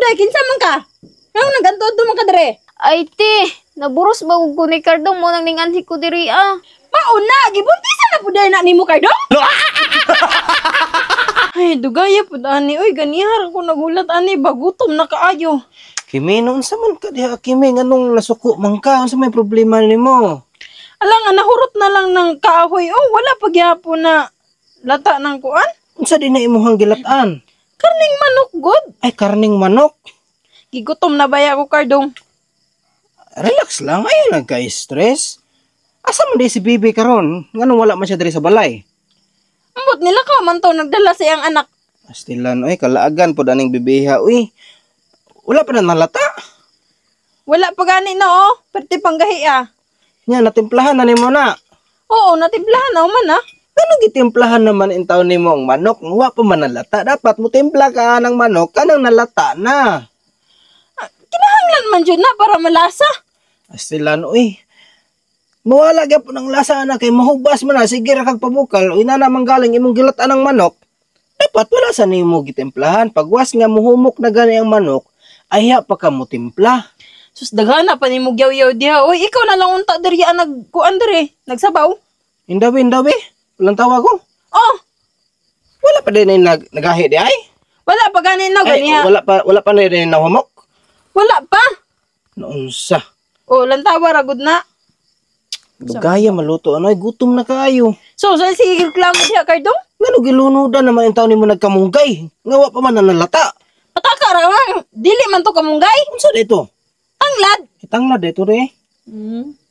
day, kinsa man ka? Ang nagantod man ka dere. Ay, te, naburos ba ko ni Cardong mo nang ninganhi ko diri ah. Mauna, gibuntisan na po dahil na nimo kayo dong? Ay, dugaya po ani. Uy, ganihar ko nagulat ani. Bagutom na kaayo. Kimi, noon sa man ka diha, Kimi, nganong nasuko man ka? Ano sa may problema nimo? Alang, nahurot na lang ng kahoy. Oh, wala pa gyapon na lata ng kuan. Unsa din na imuhang gilatan? Karning manok, god. Ay, karning manok. Gigutom na baya ko, Kardong. Relax lang, ayaw nagka-stress. Asa man di si Bibi karon? Nganong wala man siya diri sa balay? Ambot nila ka man to, nagdala sa iyang anak. Astilan, oy, kalaagan po daning bibiha, uy. Wala pa na nalata. Wala pa gani na, oh. Pwede panggahi, ah. Nya, natimplahan na nimo na. Oo, natimplahan na, man, ah. Ano gitimplahan naman in taon nimo ang manok? Wa pa man nalata. Dapat mo timpla ka ng manok, kanang nalata na. Kinahanglan man dyan na para malasa. Astilan, uy. Mawala gyud po ng lasa na kay mahubas man na sige ra kag pabukal uy na naman galing imong gilatan ng manok. Dapat wala sa nimo gitimplahan pagwas nga muhumok na gani ang manok ayha pa ka mo timpla. Sus daghana pa nimo gyaw-yaw diha. Oy, ikaw na lang unta diri nagkuan diri, nagsabaw. Indawi. Walang tawa ko. Oh, Wala pa din nagahi di ay. wala pa gani na Ay, ganiha. wala pa din nahumok. Wala pa. Noonsa. Oh, lantawa ra gud na. Dugaya maluto ano ay gutom na kaayo. So, sige reklamo diha Kardong. Ngano gilunudan naman in taon nimo nagkamunggay. Nga wa pa man nalata. Pataka ra man, dili man to kamunggay. Unsa dito? Tanglad. Itanglad dito re.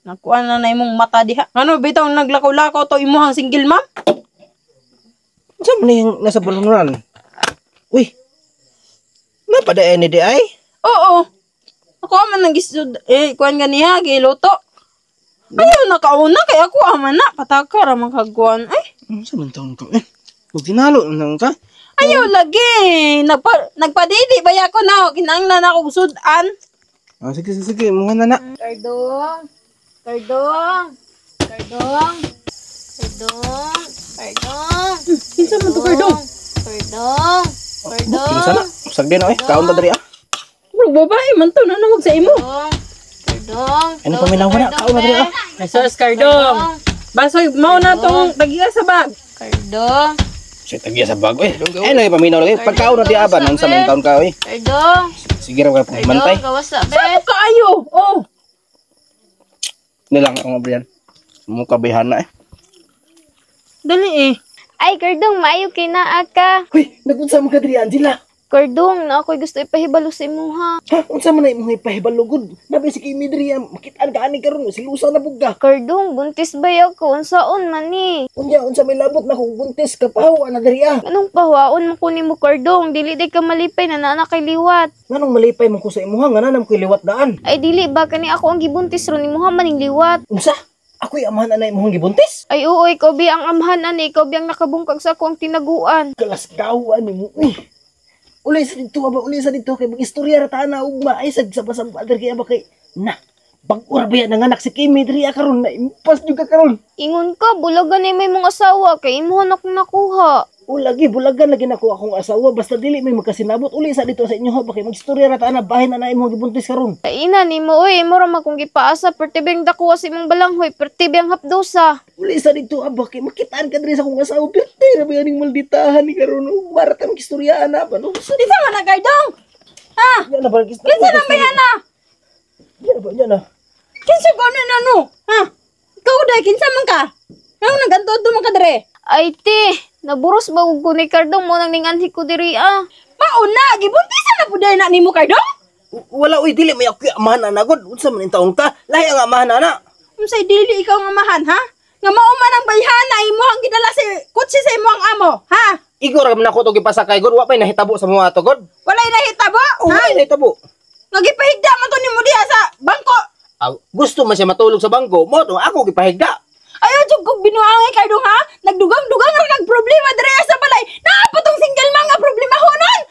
Nakuan na imong mata diha. Ano bitaw naglakaw-lakaw to imuhang single mom? Unsa man yung nasa balunan? Uy. Napadayan ni di ay? Oo. Ako man nang gisud kuan ganiha giluto. Ayaw nakauna kay ako man na pataka ra man kagkuan. Ay, Unsa man taon ko? Kung ginalo nang ka? ayaw lagi. Nagpadidi ba ako na kinanglan ako sudan. Sige, mga nana. Cardong. Kinsa man to Kardong? Kinsa na? Usag din oy, kaon ta diri ah. Bro, babae man to na nawag sa imo. Ano pa minaw na? Kaon na diri ah. Sus Kardong. Basoy mao na tong tagiya sa bag. Cardong. Sige tagiya sa bag oy. Ano yung paminaw lagi? Pagkaon na di aban unsa man taon ka oy. Cardong. Sige ra ka mantay. Kawasa be. Saan kaayo? Oh. Nilang ang abrian. Mukha bihana eh. Dali eh. Ay, Cardong, maayo kay naa ka. Hoy, nagunsa mo ka diri Angela. Cardong, na ako'y gusto ipahibalo sa imo ha. Ha, unsa man na imong ipahibalugod? Nabi si Kimi diri makitaan ka ani karon silusa na bugga. Cardong, buntis ba ako? Unsaon man ni? Unya unsa may labot na kung buntis ka pahaw ana diri ah. Anong pahuaon mo kunin mo, Cardong? Dili day ka malipay na nana kay liwat. Nganong malipay man ko sa imuha nga nanam ko'y liwat daan. Ay, dili ba kani ako ang gibuntis ron ni mo maning liwat? Unsa? Ako'y amahan na imong gibuntis? Ay, oo, ikaw bi ang amhan ani, ikaw bi ang nakabungkag sa ako ang tinaguan. Kalas kawan nimo. Uy. Uli sa dito ba kay mag-istorya ra ta na ugma ay sagsaba-saba diri kay ba kay na bag-ura ba yan nanganak si Kimi diri karon na impas jud ka karon. Ingon ka, bulagan ni may mong asawa kay imuhan ako nakuha. O lagi bulagan lagi nako akong asawa basta dili may magkasinabot uli sa dito sa inyo ha ba kay mag-istorya ra ta na bahin na imong gibuntis karon. Ay, ina ni mo, oy, imo ra magkong gipaasa, pertibeng dakuha si mong balanghoy, pertibeng hapdosa. Uli sa dito aba kay makitaan ka diri sa akong asawa pirti ra ba yaning malditahan ni karon para ta mag-istoryaan na ba no. Kinsa man na Kardong? Ha? Yan na ba Kinsa man bayana? Yan na. Kinsa ko na no? Ha? Ikaw dai kinsa man ka? Ang nagantod man ka dere. Ay, te, naburos ba ko ni Cardong mo nang ninganhi ko diri ah. Mauna, gibuntisan na po dahil na nimo Kardong? Wala uy dili may ako amahan na nagod unsa man taong ka lahi ang amahan na. Unsay dili ikaw nga mahan ha? Nga mao man ang bayhana imo ang gidala si kutsi sa imo ang amo, ha? Igor man ako to gipasakay god wa pay nahitabo sa mga to god. Walay nahitabo? Wala nahitabo. Nga gipahigda man to nimo diha sa bangko. Gusto man siya matulog sa bangko mo to ako gipahigda. Ayaw jud kog binuangay Kardong ha? Nagdugang-dugang ra kag problema diri sa balay. Naa pa tong single man nga problema honon.